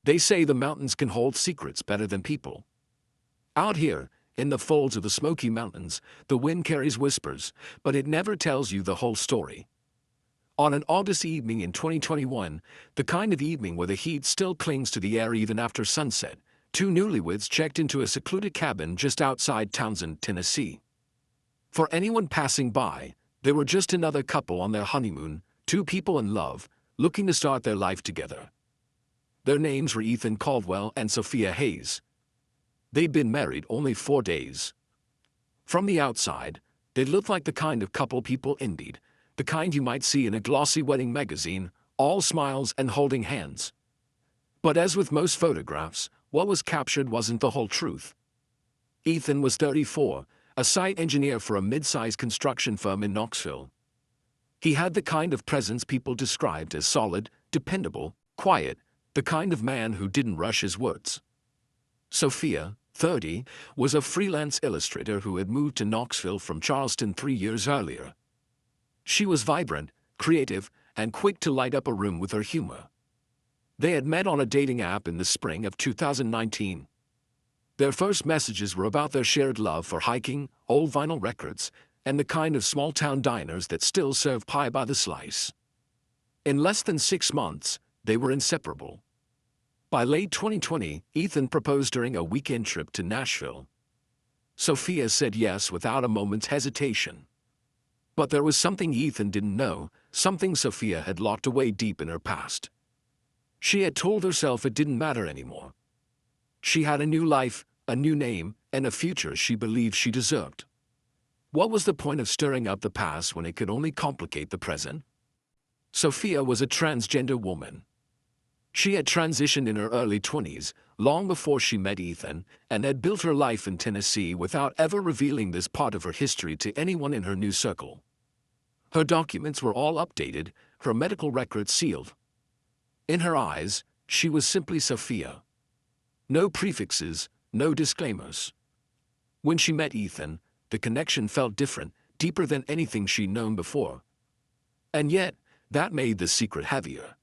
They say the mountains can hold secrets better than people. Out here, in the folds of the Smoky Mountains, the wind carries whispers, but it never tells you the whole story. On an August evening in 2021, the kind of evening where the heat still clings to the air even after sunset, two newlyweds checked into a secluded cabin just outside Townsend, Tennessee. For anyone passing by, they were just another couple on their honeymoon, two people in love, looking to start their life together. Their names were Ethan Caldwell and Sophia Hayes. They'd been married only 4 days. From the outside, they looked like the kind of couple people envied, the kind you might see in a glossy wedding magazine, all smiles and holding hands. But as with most photographs, what was captured wasn't the whole truth. Ethan was 34, a site engineer for a mid-sized construction firm in Knoxville. He had the kind of presence people described as solid, dependable, quiet, the kind of man who didn't rush his words. Sophia, 30, was a freelance illustrator who had moved to Knoxville from Charleston 3 years earlier. She was vibrant, creative, and quick to light up a room with her humor. They had met on a dating app in the spring of 2019. Their first messages were about their shared love for hiking, old vinyl records, and the kind of small-town diners that still serve pie by the slice. In less than 6 months, they were inseparable. By late 2020, Ethan proposed during a weekend trip to Nashville. Sophia said yes without a moment's hesitation. But there was something Ethan didn't know, something Sophia had locked away deep in her past. She had told herself it didn't matter anymore. She had a new life, a new name, and a future she believed she deserved. What was the point of stirring up the past when it could only complicate the present? Sophia was a transgender woman. She had transitioned in her early 20s, long before she met Ethan, and had built her life in Tennessee without ever revealing this part of her history to anyone in her new circle. Her documents were all updated, her medical records sealed. In her eyes, she was simply Sophia. No prefixes, no disclaimers. When she met Ethan, the connection felt different, deeper than anything she'd known before. And yet, that made the secret heavier.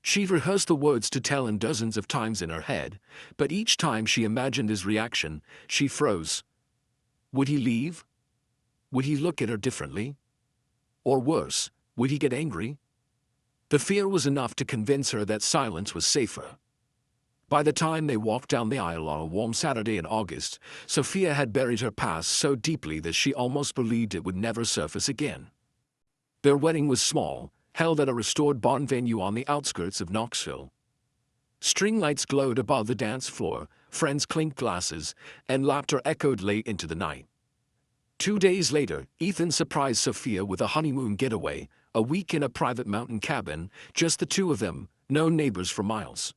She rehearsed the words to tell him dozens of times in her head, but each time she imagined his reaction, she froze. Would he leave? Would he look at her differently? Or worse, would he get angry? The fear was enough to convince her that silence was safer. By the time they walked down the aisle on a warm Saturday in August, Sophia had buried her past so deeply that she almost believed it would never surface again. Their wedding was small, held at a restored barn venue on the outskirts of Knoxville. String lights glowed above the dance floor, friends clinked glasses, and laughter echoed late into the night. 2 days later, Ethan surprised Sophia with a honeymoon getaway, a week in a private mountain cabin, just the two of them, no neighbors for miles.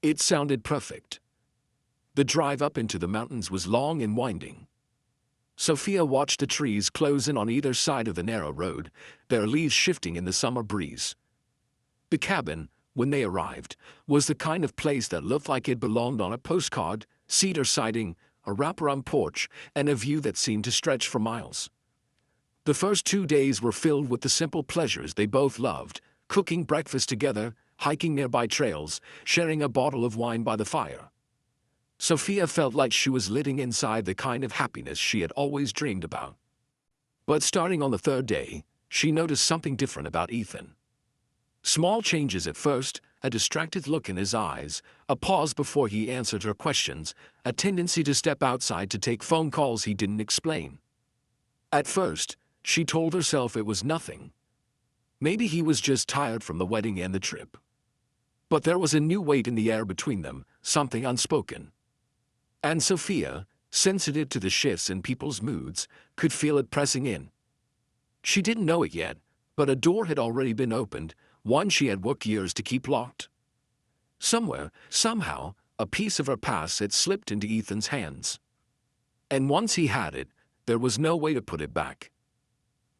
It sounded perfect. The drive up into the mountains was long and winding. Sophia watched the trees close in on either side of the narrow road, their leaves shifting in the summer breeze. The cabin, when they arrived, was the kind of place that looked like it belonged on a postcard, cedar siding, a wraparound porch, and a view that seemed to stretch for miles. The first 2 days were filled with the simple pleasures they both loved, cooking breakfast together, hiking nearby trails, sharing a bottle of wine by the fire. Sophia felt like she was living inside the kind of happiness she had always dreamed about. But starting on the 3rd day, she noticed something different about Ethan. Small changes at first, a distracted look in his eyes, a pause before he answered her questions, a tendency to step outside to take phone calls he didn't explain. At first, she told herself it was nothing. Maybe he was just tired from the wedding and the trip. But there was a new weight in the air between them, something unspoken. And Sophia, sensitive to the shifts in people's moods, could feel it pressing in. She didn't know it yet, but a door had already been opened, one she had worked years to keep locked. Somewhere, somehow, a piece of her past had slipped into Ethan's hands. And once he had it, there was no way to put it back.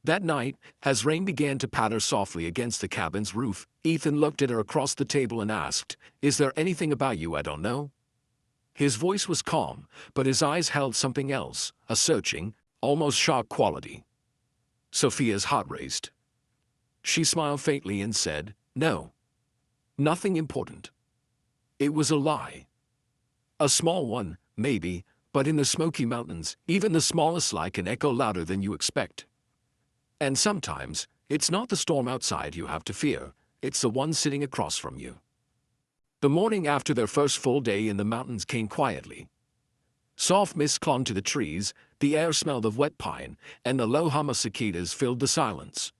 That night, as rain began to patter softly against the cabin's roof, Ethan looked at her across the table and asked, "Is there anything about you I don't know?" His voice was calm, but his eyes held something else, a searching, almost shocked quality. Sophia's heart raced. She smiled faintly and said, "No. Nothing important." It was a lie. A small one, maybe, but in the Smoky Mountains, even the smallest lie can echo louder than you expect. And sometimes, it's not the storm outside you have to fear, it's the one sitting across from you. The morning after their first full day in the mountains came quietly. Soft mist clung to the trees, the air smelled of wet pine, and the low hum of cicadas filled the silence.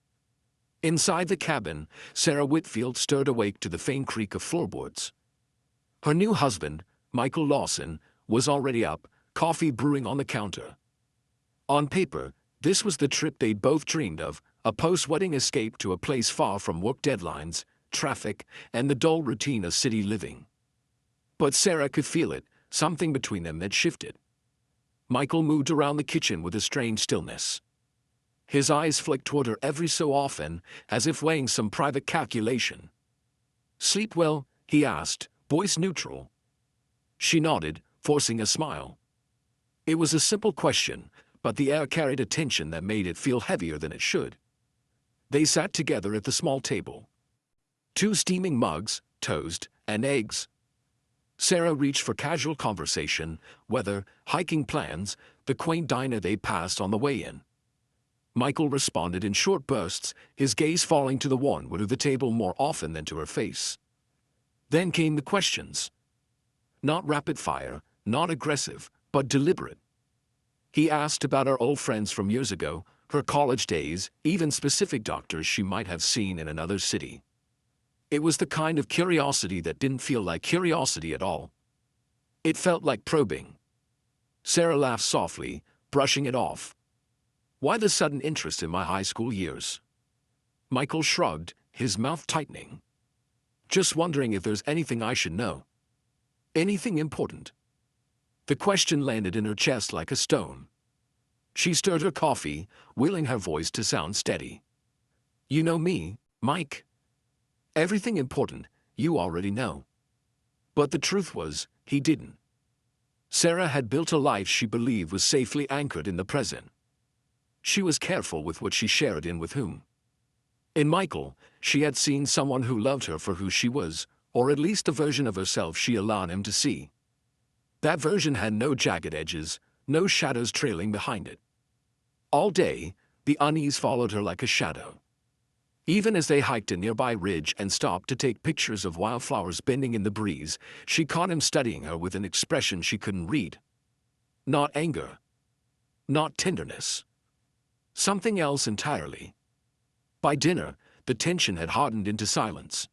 Inside the cabin, Sarah Whitfield stirred awake to the faint creak of floorboards. Her new husband, Michael Lawson, was already up, coffee brewing on the counter. On paper, this was the trip they'd both dreamed of, a post-wedding escape to a place far from work deadlines, traffic, and the dull routine of city living. But Sarah could feel it, something between them had shifted. Michael moved around the kitchen with a strange stillness. His eyes flicked toward her every so often, as if weighing some private calculation. "Sleep well?" he asked, voice neutral. She nodded, forcing a smile. It was a simple question, but the air carried a tension that made it feel heavier than it should. They sat together at the small table. 2 steaming mugs, toast, and eggs. Sarah reached for casual conversation, weather, hiking plans, the quaint diner they passed on the way in. Michael responded in short bursts, his gaze falling to the one of the table more often than to her face. Then came the questions. Not rapid fire, not aggressive, but deliberate. He asked about her old friends from years ago, her college days, even specific doctors she might have seen in another city. It was the kind of curiosity that didn't feel like curiosity at all. It felt like probing. Sarah laughed softly, brushing it off. "Why the sudden interest in my high school years?" Michael shrugged, his mouth tightening. "Just wondering if there's anything I should know. Anything important?" The question landed in her chest like a stone. She stirred her coffee, willing her voice to sound steady. "You know me, Mike. Everything important, you already know." But the truth was, he didn't. Sarah had built a life she believed was safely anchored in the present. She was careful with what she shared and with whom. In Michael, she had seen someone who loved her for who she was, or at least a version of herself she allowed him to see. That version had no jagged edges, no shadows trailing behind it. All day, the unease followed her like a shadow. Even as they hiked a nearby ridge and stopped to take pictures of wildflowers bending in the breeze, she caught him studying her with an expression she couldn't read. Not anger. Not tenderness. Something else entirely. By dinner, the tension had hardened into silence.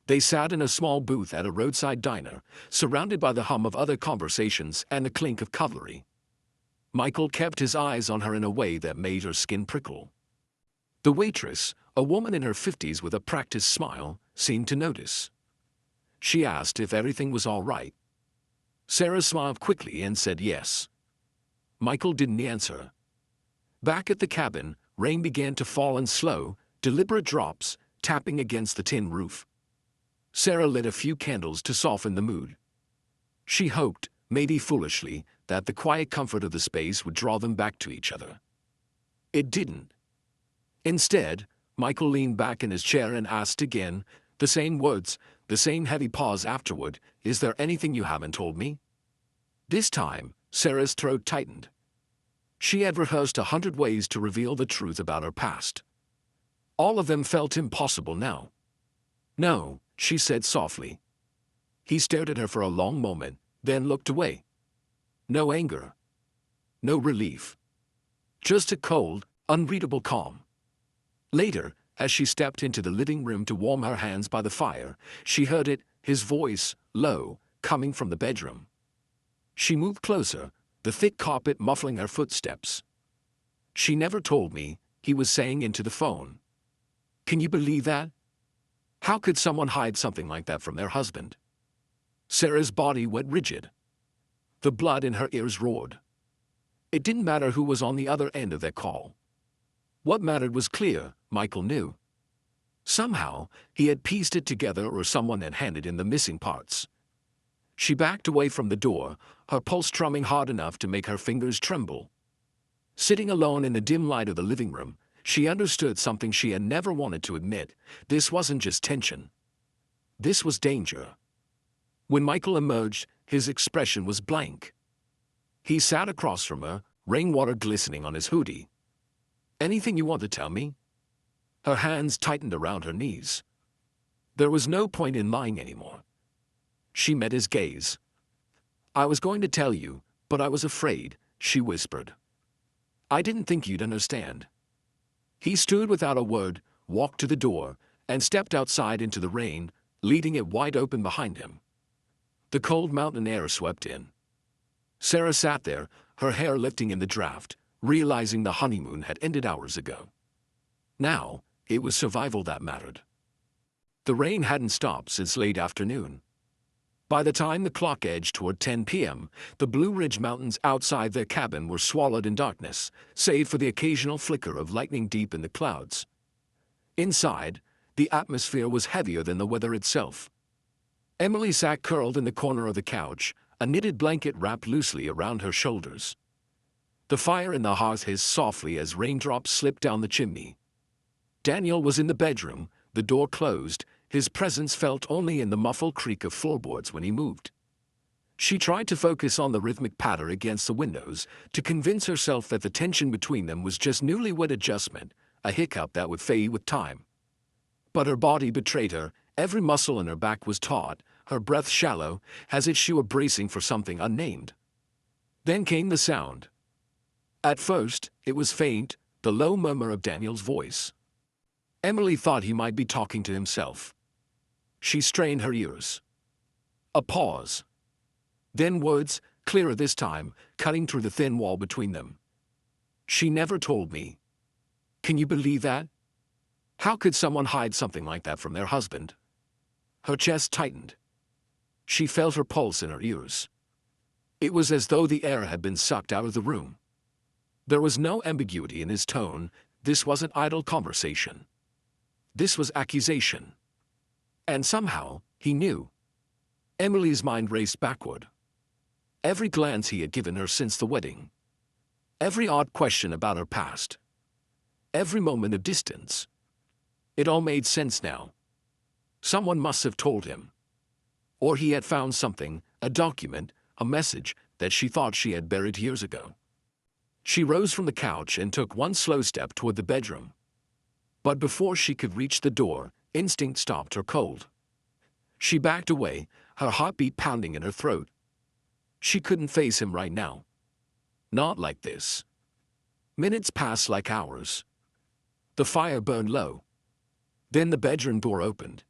They sat in a small booth at a roadside diner, surrounded by the hum of other conversations and the clink of cutlery. Michael kept his eyes on her in a way that made her skin prickle. The waitress, a woman in her 50s with a practiced smile, seemed to notice. She asked if everything was all right. Sarah smiled quickly and said yes. Michael didn't answer. Back at the cabin, rain began to fall in slow, deliberate drops, tapping against the tin roof. Sarah lit a few candles to soften the mood. She hoped, maybe foolishly, that the quiet comfort of the space would draw them back to each other. It didn't. Instead, Michael leaned back in his chair and asked again, the same words, the same heavy pause afterward, "Is there anything you haven't told me?" This time, Sarah's throat tightened. She had rehearsed 100 ways to reveal the truth about her past. All of them felt impossible now. "No," she said softly. He stared at her for a long moment, then looked away. No anger. No relief. Just a cold, unreadable calm. Later, as she stepped into the living room to warm her hands by the fire, she heard it, his voice, low, coming from the bedroom. She moved closer, the thick carpet muffling her footsteps. "She never told me," he was saying into the phone. "Can you believe that? How could someone hide something like that from their husband?" Sarah's body went rigid. The blood in her ears roared. It didn't matter who was on the other end of that call. What mattered was clear, Michael knew. Somehow, he had pieced it together or someone had handed in the missing parts. She backed away from the door, her pulse strumming hard enough to make her fingers tremble. Sitting alone in the dim light of the living room, she understood something she had never wanted to admit. This wasn't just tension. This was danger. When Michael emerged, his expression was blank. He sat across from her, rainwater glistening on his hoodie. "Anything you want to tell me?" Her hands tightened around her knees. There was no point in lying anymore. She met his gaze. "I was going to tell you, but I was afraid," she whispered. "I didn't think you'd understand." He stood without a word, walked to the door, and stepped outside into the rain, leaving it wide open behind him. The cold mountain air swept in. Sarah sat there, her hair lifting in the draft, realizing the honeymoon had ended hours ago. Now, it was survival that mattered. The rain hadn't stopped since late afternoon. By the time the clock edged toward 10 p.m., the Blue Ridge Mountains outside their cabin were swallowed in darkness, save for the occasional flicker of lightning deep in the clouds. Inside, the atmosphere was heavier than the weather itself. Emily sat curled in the corner of the couch, a knitted blanket wrapped loosely around her shoulders. The fire in the hearth hissed softly as raindrops slipped down the chimney. Daniel was in the bedroom, the door closed, his presence felt only in the muffled creak of floorboards when he moved. She tried to focus on the rhythmic patter against the windows, to convince herself that the tension between them was just newlywed adjustment, a hiccup that would fade with time. But her body betrayed her, every muscle in her back was taut, her breath shallow, as if she were bracing for something unnamed. Then came the sound. At first, it was faint, the low murmur of Daniel's voice. Emily thought he might be talking to himself. She strained her ears. A pause. Then words, clearer this time, cutting through the thin wall between them. "She never told me." Can you believe that? How could someone hide something like that from their husband? Her chest tightened. She felt her pulse in her ears. It was as though the air had been sucked out of the room. There was no ambiguity in his tone. This wasn't idle conversation. This was accusation. And somehow, he knew. Emily's mind raced backward. Every glance he had given her since the wedding. Every odd question about her past. Every moment of distance. It all made sense now. Someone must have told him. Or he had found something, a document, a message, that she thought she had buried years ago. She rose from the couch and took one slow step toward the bedroom. But before she could reach the door, instinct stopped her cold. She backed away, her heartbeat pounding in her throat. She couldn't face him right now. Not like this. Minutes passed like hours. The fire burned low. Then the bedroom door opened.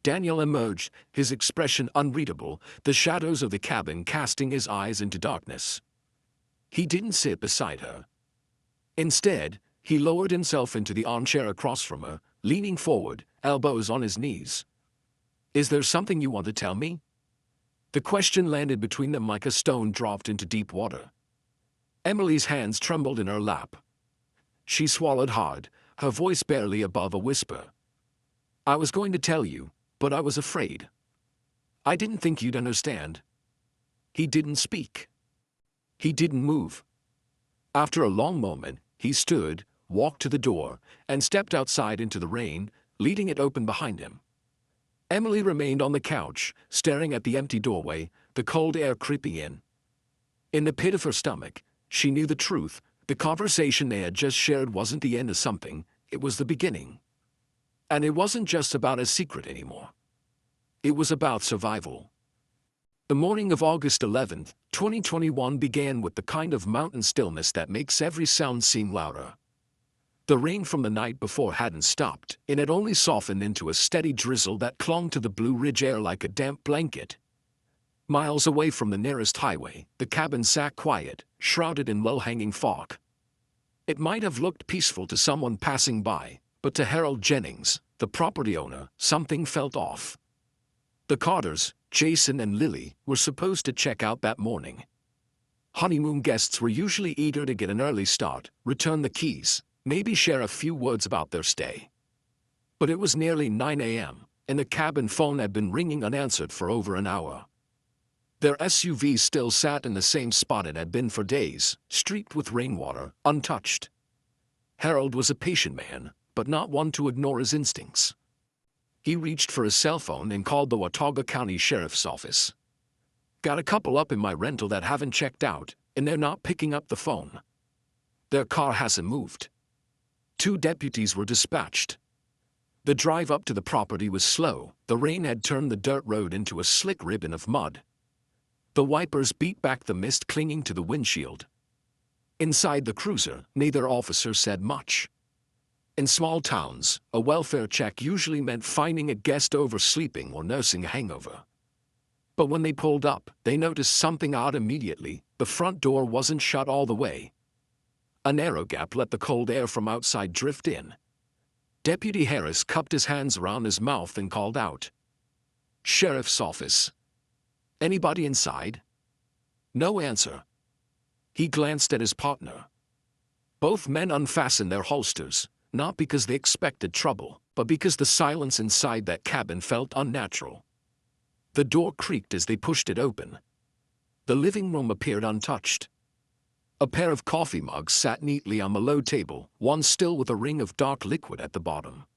Daniel emerged, his expression unreadable, the shadows of the cabin casting his eyes into darkness. He didn't sit beside her. Instead, he lowered himself into the armchair across from her, leaning forward, elbows on his knees. "Is there something you want to tell me?" The question landed between them like a stone dropped into deep water. Emily's hands trembled in her lap. She swallowed hard, her voice barely above a whisper. "I was going to tell you, but I was afraid. I didn't think you'd understand." He didn't speak. He didn't move. After a long moment, he stood, walked to the door, and stepped outside into the rain, leaving it open behind him. Emily remained on the couch, staring at the empty doorway, the cold air creeping in. In the pit of her stomach, she knew the truth. The conversation they had just shared wasn't the end of something, it was the beginning. And it wasn't just about a secret anymore. It was about survival. The morning of August 11th, 2021 began with the kind of mountain stillness that makes every sound seem louder. The rain from the night before hadn't stopped, it had only softened into a steady drizzle that clung to the Blue Ridge air like a damp blanket. Miles away from the nearest highway, the cabin sat quiet, shrouded in low-hanging fog. It might have looked peaceful to someone passing by, but to Harold Jennings, the property owner, something felt off. The Carters, Jason and Lily, were supposed to check out that morning. Honeymoon guests were usually eager to get an early start, return the keys, maybe share a few words about their stay. But it was nearly 9 a.m., and the cabin phone had been ringing unanswered for over an hour. Their SUV still sat in the same spot it had been for days, streaked with rainwater, untouched. Harold was a patient man, but not one to ignore his instincts. He reached for his cell phone and called the Watauga County Sheriff's Office. "Got a couple up in my rental that haven't checked out, and they're not picking up the phone. Their car hasn't moved." 2 deputies were dispatched. The drive up to the property was slow. The rain had turned the dirt road into a slick ribbon of mud. The wipers beat back the mist clinging to the windshield. Inside the cruiser, neither officer said much. In small towns, a welfare check usually meant finding a guest oversleeping or nursing a hangover. But when they pulled up, they noticed something odd immediately. The front door wasn't shut all the way. A narrow gap let the cold air from outside drift in. Deputy Harris cupped his hands around his mouth and called out, "Sheriff's office. Anybody inside?" No answer. He glanced at his partner. Both men unfastened their holsters, not because they expected trouble, but because the silence inside that cabin felt unnatural. The door creaked as they pushed it open. The living room appeared untouched. A pair of coffee mugs sat neatly on the low table, one still with a ring of dark liquid at the bottom.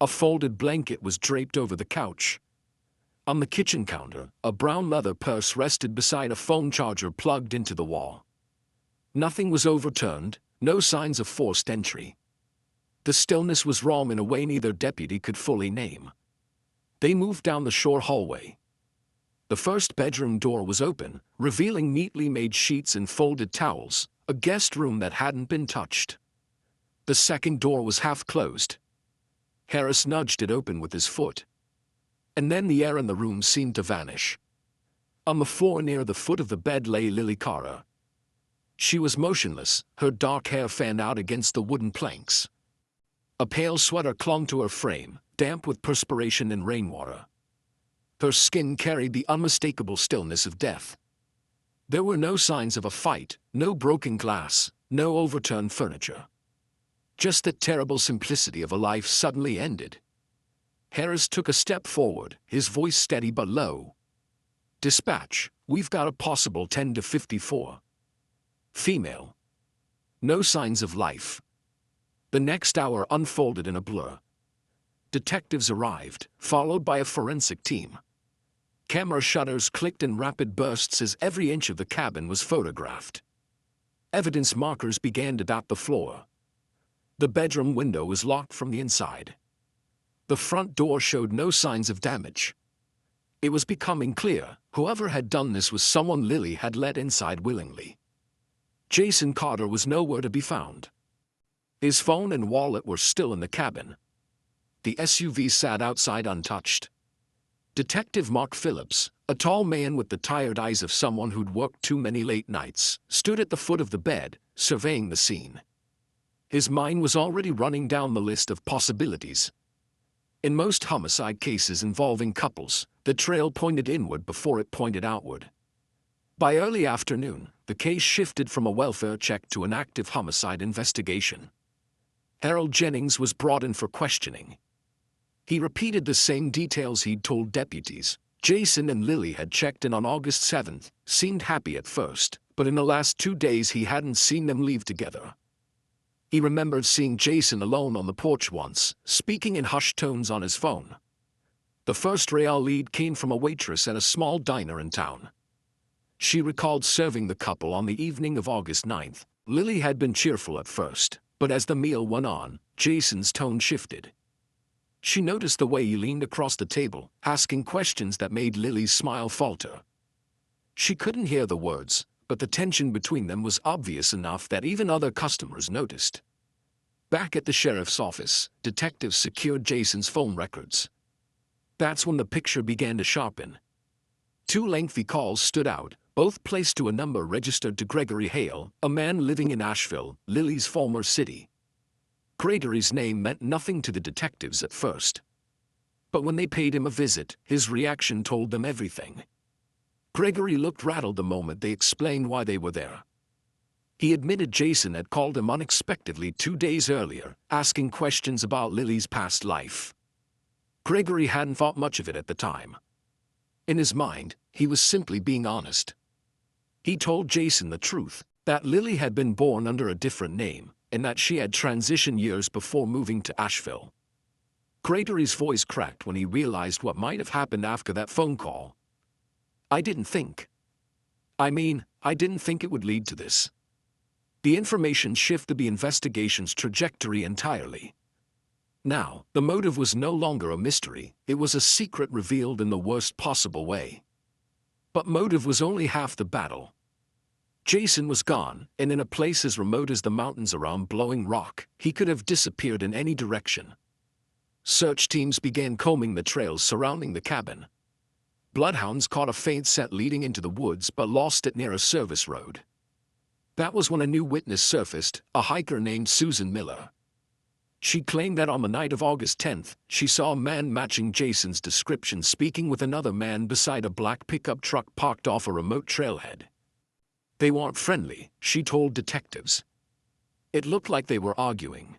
A folded blanket was draped over the couch. On the kitchen counter, a brown leather purse rested beside a phone charger plugged into the wall. Nothing was overturned, no signs of forced entry. The stillness was wrong in a way neither deputy could fully name. They moved down the shore hallway. The first bedroom door was open, revealing neatly made sheets and folded towels, a guest room that hadn't been touched. The second door was half closed. Harris nudged it open with his foot. And then the air in the room seemed to vanish. On the floor near the foot of the bed lay Lily Carter. She was motionless, her dark hair fanned out against the wooden planks. A pale sweater clung to her frame, damp with perspiration and rainwater. Her skin carried the unmistakable stillness of death. There were no signs of a fight, no broken glass, no overturned furniture. Just the terrible simplicity of a life suddenly ended. Harris took a step forward, his voice steady but low. "Dispatch, we've got a possible 10 to 54. Female. No signs of life." The next hour unfolded in a blur. Detectives arrived, followed by a forensic team. Camera shutters clicked in rapid bursts as every inch of the cabin was photographed. Evidence markers began to dot the floor. The bedroom window was locked from the inside. The front door showed no signs of damage. It was becoming clear, whoever had done this was someone Lily had let inside willingly. Jason Carter was nowhere to be found. His phone and wallet were still in the cabin. The SUV sat outside untouched. Detective Mark Phillips, a tall man with the tired eyes of someone who'd worked too many late nights, stood at the foot of the bed, surveying the scene. His mind was already running down the list of possibilities. In most homicide cases involving couples, the trail pointed inward before it pointed outward. By early afternoon, the case shifted from a welfare check to an active homicide investigation. Harold Jennings was brought in for questioning. He repeated the same details he'd told deputies. Jason and Lily had checked in on August 7th, seemed happy at first, but in the last 2 days he hadn't seen them leave together. He remembered seeing Jason alone on the porch once, speaking in hushed tones on his phone. The first real lead came from a waitress at a small diner in town. She recalled serving the couple on the evening of August 9th. Lily had been cheerful at first, but as the meal went on, Jason's tone shifted. She noticed the way he leaned across the table, asking questions that made Lily's smile falter. She couldn't hear the words, but the tension between them was obvious enough that even other customers noticed. Back at the sheriff's office, detectives secured Jason's phone records. That's when the picture began to sharpen. 2 lengthy calls stood out, both placed to a number registered to Gregory Hale, a man living in Asheville, Lily's former city. Gregory's name meant nothing to the detectives at first. But when they paid him a visit, his reaction told them everything. Gregory looked rattled the moment they explained why they were there. He admitted Jason had called him unexpectedly 2 days earlier, asking questions about Lily's past life. Gregory hadn't thought much of it at the time. In his mind, he was simply being honest. He told Jason the truth, that Lily had been born under a different name, and that she had transitioned years before moving to Asheville. Gregory's voice cracked when he realized what might have happened after that phone call. I didn't think it would lead to this. The information shifted the investigation's trajectory entirely. Now, the motive was no longer a mystery, it was a secret revealed in the worst possible way. But motive was only half the battle. Jason was gone, and in a place as remote as the mountains around Blowing Rock, he could have disappeared in any direction. Search teams began combing the trails surrounding the cabin. Bloodhounds caught a faint scent leading into the woods but lost it near a service road. That was when a new witness surfaced, a hiker named Susan Miller. She claimed that on the night of August 10th, she saw a man matching Jason's description speaking with another man beside a black pickup truck parked off a remote trailhead. They weren't friendly, she told detectives. It looked like they were arguing.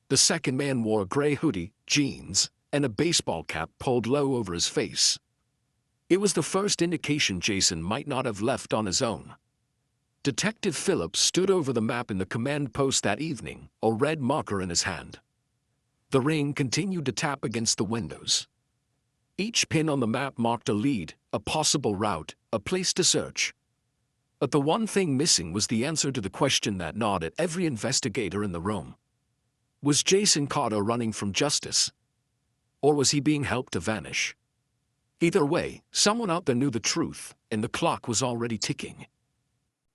The second man wore a gray hoodie, jeans, and a baseball cap pulled low over his face. It was the first indication Jason might not have left on his own. Detective Phillips stood over the map in the command post that evening, a red marker in his hand. The ring continued to tap against the windows. Each pin on the map marked a lead, a possible route, a place to search. But the one thing missing was the answer to the question that gnawed at every investigator in the room. Was Jason Carter running from justice? Or was he being helped to vanish? Either way, someone out there knew the truth, and the clock was already ticking.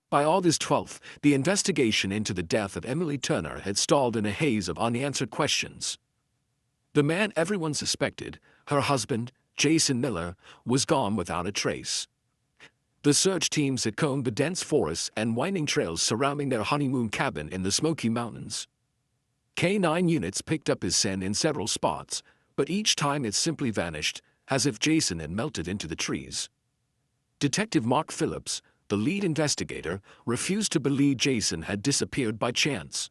By August 12th, the investigation into the death of Emily Turner had stalled in a haze of unanswered questions. The man everyone suspected, her husband, Jason Miller, was gone without a trace. The search teams had combed the dense forests and winding trails surrounding their honeymoon cabin in the Smoky Mountains. K-9 units picked up his scent in several spots, but each time it simply vanished, as if Jason had melted into the trees. Detective Mark Phillips, the lead investigator, refused to believe Jason had disappeared by chance.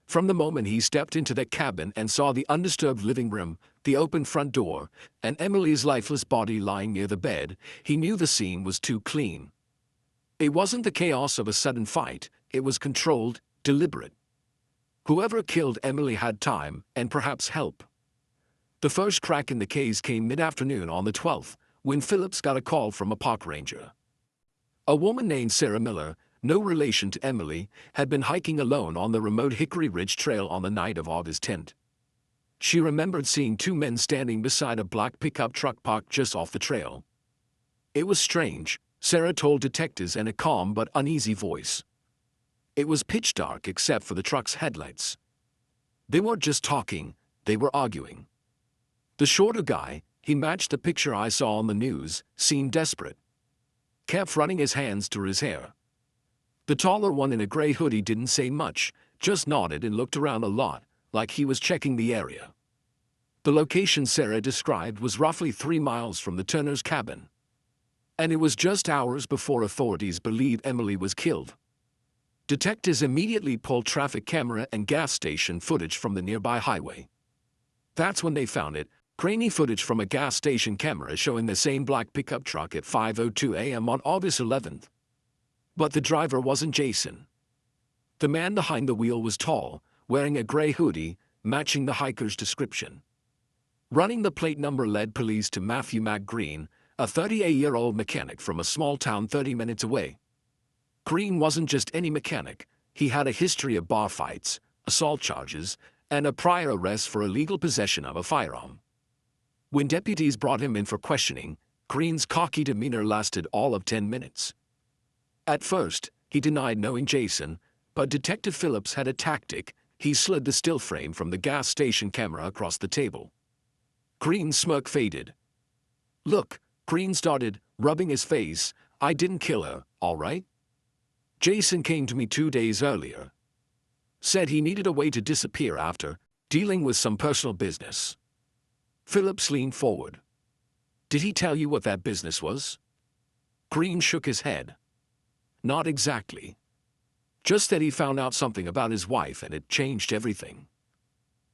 From the moment he stepped into that cabin and saw the undisturbed living room, the open front door, and Emily's lifeless body lying near the bed, he knew the scene was too clean. It wasn't the chaos of a sudden fight, it was controlled, deliberate. Whoever killed Emily had time, and perhaps help. The first crack in the case came mid-afternoon on the 12th, when Phillips got a call from a park ranger. A woman named Sarah Miller, no relation to Emily, had been hiking alone on the remote Hickory Ridge Trail on the night of August 10th. She remembered seeing two men standing beside a black pickup truck parked just off the trail. It was strange, Sarah told detectives in a calm but uneasy voice. It was pitch dark except for the truck's headlights. They weren't just talking, they were arguing. The shorter guy, he matched the picture I saw on the news, seemed desperate. Kept running his hands through his hair. The taller one in a gray hoodie didn't say much, just nodded and looked around a lot, like he was checking the area. The location Sarah described was roughly 3 miles from the Turner's cabin. And it was just hours before authorities believed Emily was killed. Detectives immediately pulled traffic camera and gas station footage from the nearby highway. That's when they found it, grainy footage from a gas station camera showing the same black pickup truck at 5:02 a.m. on August 11th. But the driver wasn't Jason. The man behind the wheel was tall, wearing a gray hoodie, matching the hiker's description. Running the plate number led police to Matthew McGreen, a 38-year-old mechanic from a small town 30 minutes away. Green wasn't just any mechanic, he had a history of bar fights, assault charges, and a prior arrest for illegal possession of a firearm. When deputies brought him in for questioning, Green's cocky demeanor lasted all of 10 minutes. At first, he denied knowing Jason, but Detective Phillips had a tactic. He slid the still frame from the gas station camera across the table. Green's smirk faded. "Look," Green started, rubbing his face, "I didn't kill her, all right? Jason came to me 2 days earlier. Said he needed a way to disappear after dealing with some personal business." Phillips leaned forward. "Did he tell you what that business was?" Green shook his head. "Not exactly. Just that he found out something about his wife and it changed everything.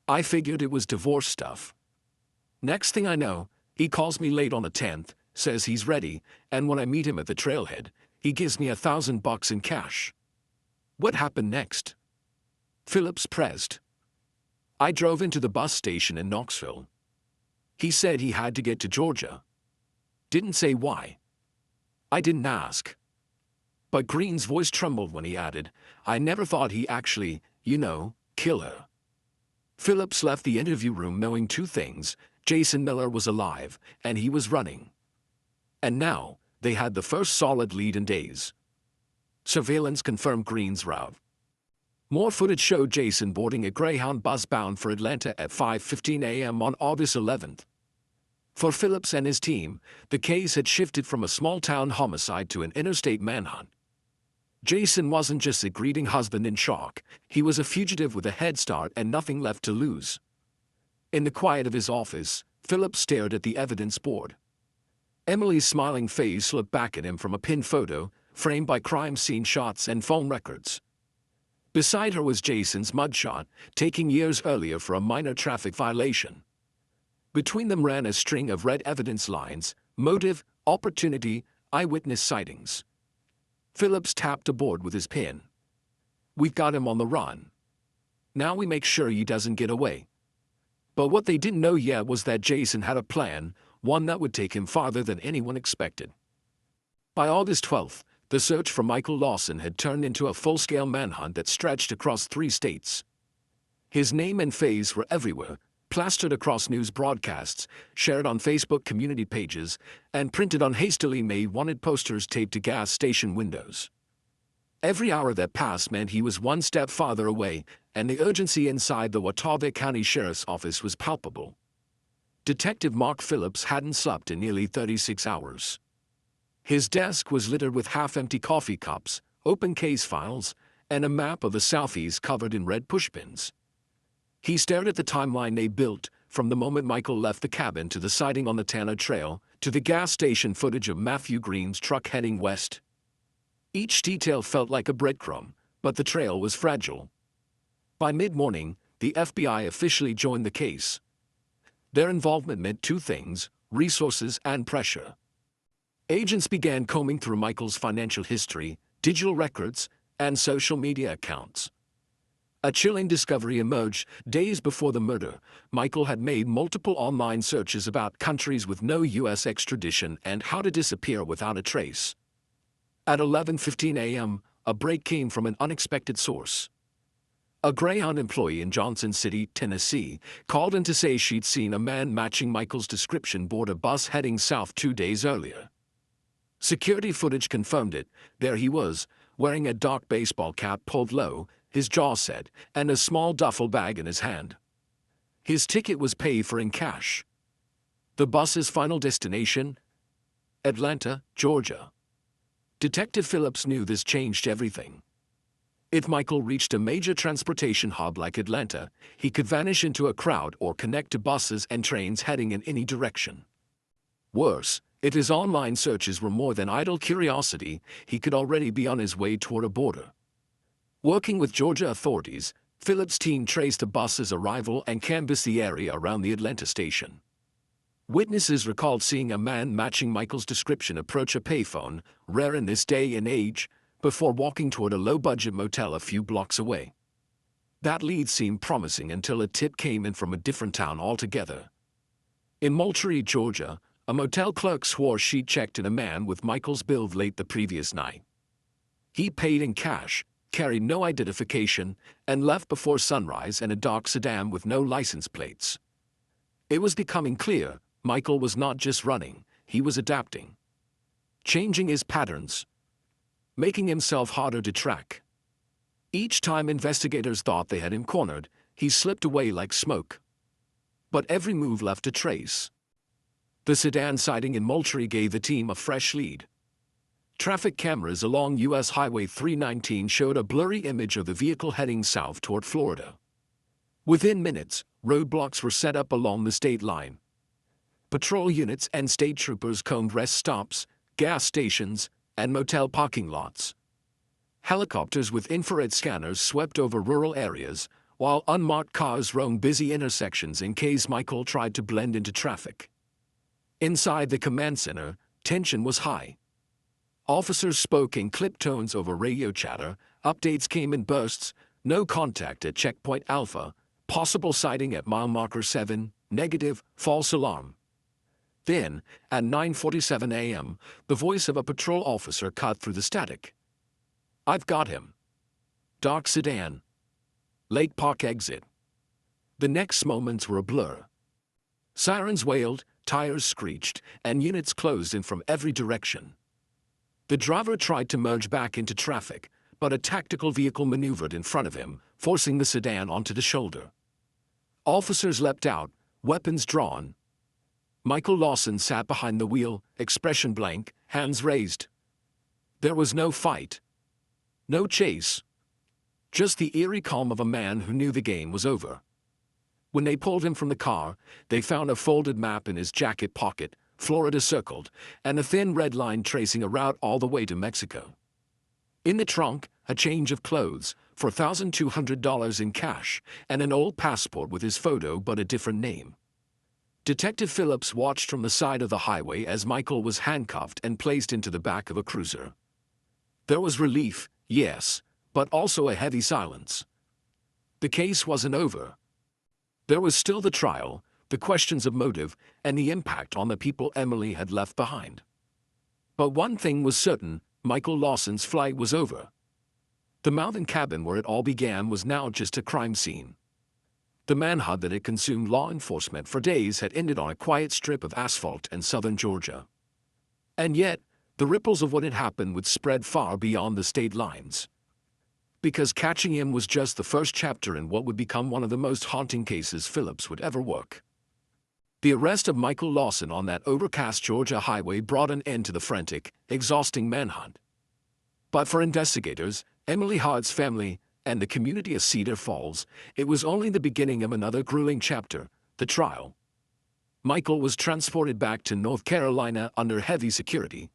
I figured it was divorce stuff. Next thing I know, he calls me late on the 10th, says he's ready, and when I meet him at the trailhead, he gives me $1,000 in cash." "What happened next?" Phillips pressed. I drove into the bus station in Knoxville. He said he had to get to Georgia. Didn't say why. I didn't ask. But Green's voice trembled when he added, I never thought he actually, kill her. Phillips left the interview room knowing two things: Jason Miller was alive, and he was running. And now, they had the first solid lead in days. Surveillance confirmed Green's route. More footage showed Jason boarding a Greyhound bus bound for Atlanta at 5:15 a.m. on August 11th. For Phillips and his team, the case had shifted from a small-town homicide to an interstate manhunt. Jason wasn't just a grieving husband in shock, he was a fugitive with a head start and nothing left to lose. In the quiet of his office, Phillips stared at the evidence board. Emily's smiling face looked back at him from a pinned photo, framed by crime scene shots and phone records. Beside her was Jason's mugshot, taken years earlier for a minor traffic violation. Between them ran a string of red evidence lines: motive, opportunity, eyewitness sightings. Phillips tapped a board with his pen. We've got him on the run. Now we make sure he doesn't get away. But what they didn't know yet was that Jason had a plan, one that would take him farther than anyone expected. By August 12th, the search for Michael Lawson had turned into a full-scale manhunt that stretched across 3 states. His name and face were everywhere, plastered across news broadcasts, shared on Facebook community pages, and printed on hastily made wanted posters taped to gas station windows. Every hour that passed meant he was one step farther away, and the urgency inside the Watauga County Sheriff's Office was palpable. Detective Mark Phillips hadn't slept in nearly 36 hours. His desk was littered with half-empty coffee cups, open case files, and a map of the Southeast covered in red pushpins. He stared at the timeline they built, from the moment Michael left the cabin to the sighting on the Tanner Trail, to the gas station footage of Matthew Green's truck heading west. Each detail felt like a breadcrumb, but the trail was fragile. By mid-morning, the FBI officially joined the case. Their involvement meant 2 things: resources and pressure. Agents began combing through Michael's financial history, digital records, and social media accounts. A chilling discovery emerged: days before the murder, Michael had made multiple online searches about countries with no U.S. extradition and how to disappear without a trace. At 11:15 a.m., a break came from an unexpected source. A Greyhound employee in Johnson City, Tennessee, called in to say she'd seen a man matching Michael's description board a bus heading south 2 days earlier. Security footage confirmed it. There he was, wearing a dark baseball cap pulled low, his jaw set, and a small duffel bag in his hand. His ticket was paid for in cash. The bus's final destination? Atlanta, Georgia. Detective Phillips knew this changed everything. If Michael reached a major transportation hub like Atlanta, he could vanish into a crowd or connect to buses and trains heading in any direction. Worse, if his online searches were more than idle curiosity, he could already be on his way toward a border. Working with Georgia authorities, Phillips' team traced the bus's arrival and canvassed the area around the Atlanta station. Witnesses recalled seeing a man matching Michael's description approach a payphone, rare in this day and age, before walking toward a low-budget motel a few blocks away. That lead seemed promising until a tip came in from a different town altogether. In Moultrie, Georgia, a motel clerk swore she'd checked in a man with Michael's build late the previous night. He paid in cash, carried no identification, and left before sunrise in a dark sedan with no license plates. It was becoming clear Michael was not just running, he was adapting. Changing his patterns. Making himself harder to track. Each time investigators thought they had him cornered, he slipped away like smoke. But every move left a trace. The sedan sighting in Moultrie gave the team a fresh lead. Traffic cameras along U.S. Highway 319 showed a blurry image of the vehicle heading south toward Florida. Within minutes, roadblocks were set up along the state line. Patrol units and state troopers combed rest stops, gas stations, and motel parking lots. Helicopters with infrared scanners swept over rural areas, while unmarked cars roamed busy intersections in case Michael tried to blend into traffic. Inside the command center, tension was high. Officers spoke in clipped tones over radio chatter, updates came in bursts: no contact at Checkpoint Alpha, Possible sighting at mile marker 7, negative, false alarm. Then, at 9:47 a.m., the voice of a patrol officer cut through the static. I've got him. Dark sedan. Lake Park exit. The next moments were a blur. Sirens wailed, tires screeched, and units closed in from every direction. The driver tried to merge back into traffic, but a tactical vehicle maneuvered in front of him, forcing the sedan onto the shoulder. Officers leapt out, weapons drawn. Michael Lawson sat behind the wheel, expression blank, hands raised. There was no fight. No chase. Just the eerie calm of a man who knew the game was over. When they pulled him from the car, they found a folded map in his jacket pocket, Florida circled, and a thin red line tracing a route all the way to Mexico. In the trunk, a change of clothes, $4,200 in cash, and an old passport with his photo but a different name. Detective Phillips watched from the side of the highway as Michael was handcuffed and placed into the back of a cruiser. There was relief, yes, but also a heavy silence. The case wasn't over. There was still the trial, the questions of motive, and the impact on the people Emily had left behind. But one thing was certain, Michael Lawson's flight was over. The mountain cabin where it all began was now just a crime scene. The manhunt that had consumed law enforcement for days had ended on a quiet strip of asphalt in southern Georgia. And yet, the ripples of what had happened would spread far beyond the state lines. Because catching him was just the first chapter in what would become one of the most haunting cases Phillips would ever work. The arrest of Michael Lawson on that overcast Georgia highway brought an end to the frantic, exhausting manhunt. But for investigators, Emily Hart's family, and the community of Cedar Falls, it was only the beginning of another grueling chapter, the trial. Michael was transported back to North Carolina under heavy security.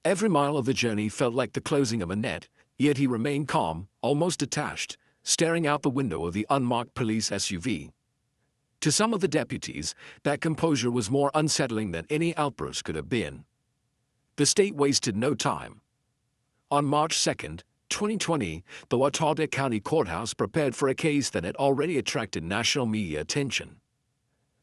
Every mile of the journey felt like the closing of a net, yet he remained calm, almost detached, staring out the window of the unmarked police SUV. To some of the deputies, that composure was more unsettling than any outburst could have been. The state wasted no time. On March 2, 2020, the Watauga County Courthouse prepared for a case that had already attracted national media attention.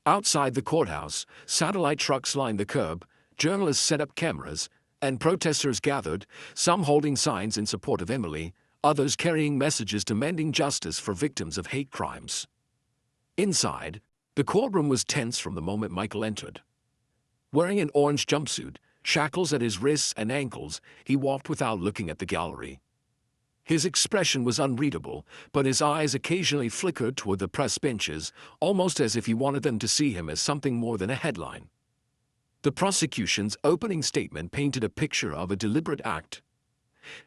Outside the courthouse, satellite trucks lined the curb, journalists set up cameras, and protesters gathered, some holding signs in support of Emily, others carrying messages demanding justice for victims of hate crimes. Inside, the courtroom was tense from the moment Michael entered. Wearing an orange jumpsuit, shackles at his wrists and ankles, he walked without looking at the gallery. His expression was unreadable, but his eyes occasionally flickered toward the press benches, almost as if he wanted them to see him as something more than a headline. The prosecution's opening statement painted a picture of a deliberate act.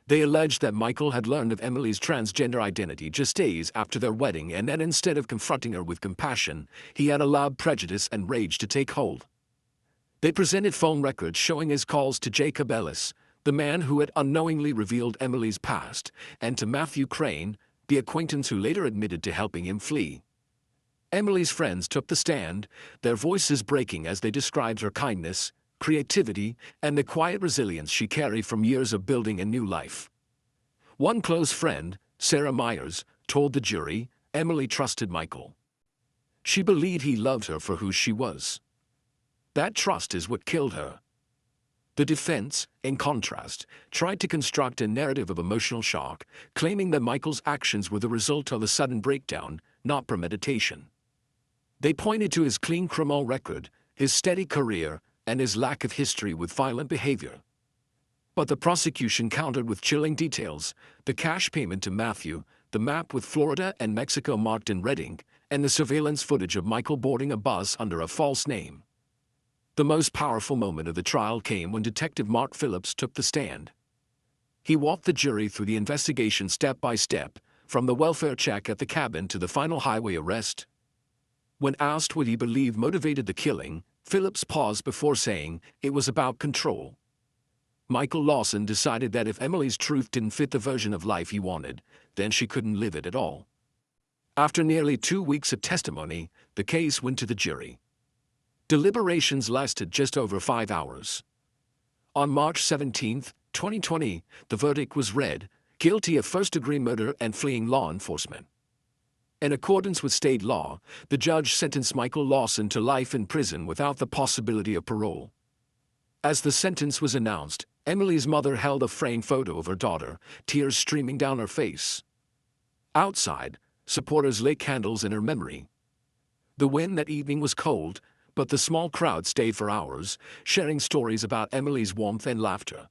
They alleged that Michael had learned of Emily's transgender identity just days after their wedding and that instead of confronting her with compassion, he had allowed prejudice and rage to take hold. They presented phone records showing his calls to Jacob Ellis, the man who had unknowingly revealed Emily's past, and to Matthew Crane, the acquaintance who later admitted to helping him flee. Emily's friends took the stand, their voices breaking as they described her kindness, creativity, and the quiet resilience she carried from years of building a new life. One close friend, Sarah Myers, told the jury, Emily trusted Michael. She believed he loved her for who she was. That trust is what killed her. The defense, in contrast, tried to construct a narrative of emotional shock, claiming that Michael's actions were the result of a sudden breakdown, not premeditation. They pointed to his clean criminal record, his steady career, and his lack of history with violent behavior. But the prosecution countered with chilling details: the cash payment to Matthew, the map with Florida and Mexico marked in red ink, and the surveillance footage of Michael boarding a bus under a false name. The most powerful moment of the trial came when Detective Mark Phillips took the stand. He walked the jury through the investigation step by step, from the welfare check at the cabin to the final highway arrest. When asked what he believed motivated the killing, Phillips paused before saying it was about control. Michael Lawson decided that if Emily's truth didn't fit the version of life he wanted, then she couldn't live it at all. After nearly 2 weeks of testimony, the case went to the jury. Deliberations lasted just over 5 hours. On March 17, 2020, the verdict was read: guilty of first-degree murder and fleeing law enforcement. In accordance with state law, the judge sentenced Michael Lawson to life in prison without the possibility of parole. As the sentence was announced, Emily's mother held a framed photo of her daughter, tears streaming down her face. Outside, supporters lit candles in her memory. The wind that evening was cold, but the small crowd stayed for hours, sharing stories about Emily's warmth and laughter.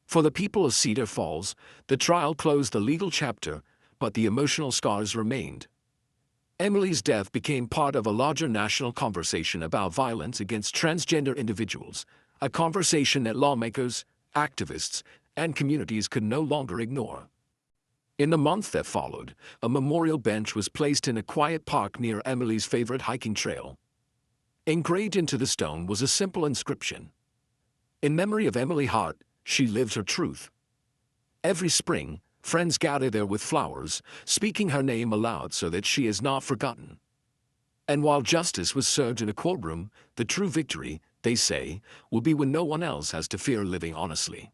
For the people of Cedar Falls, the trial closed the legal chapter, but the emotional scars remained. Emily's death became part of a larger national conversation about violence against transgender individuals, a conversation that lawmakers, activists, and communities could no longer ignore. In the month that followed, a memorial bench was placed in a quiet park near Emily's favorite hiking trail. Engraved into the stone was a simple inscription. In memory of Emily Hart, she lived her truth. Every spring, friends gather there with flowers, speaking her name aloud so that she is not forgotten. And while justice was served in a courtroom, the true victory, they say, will be when no one else has to fear living honestly.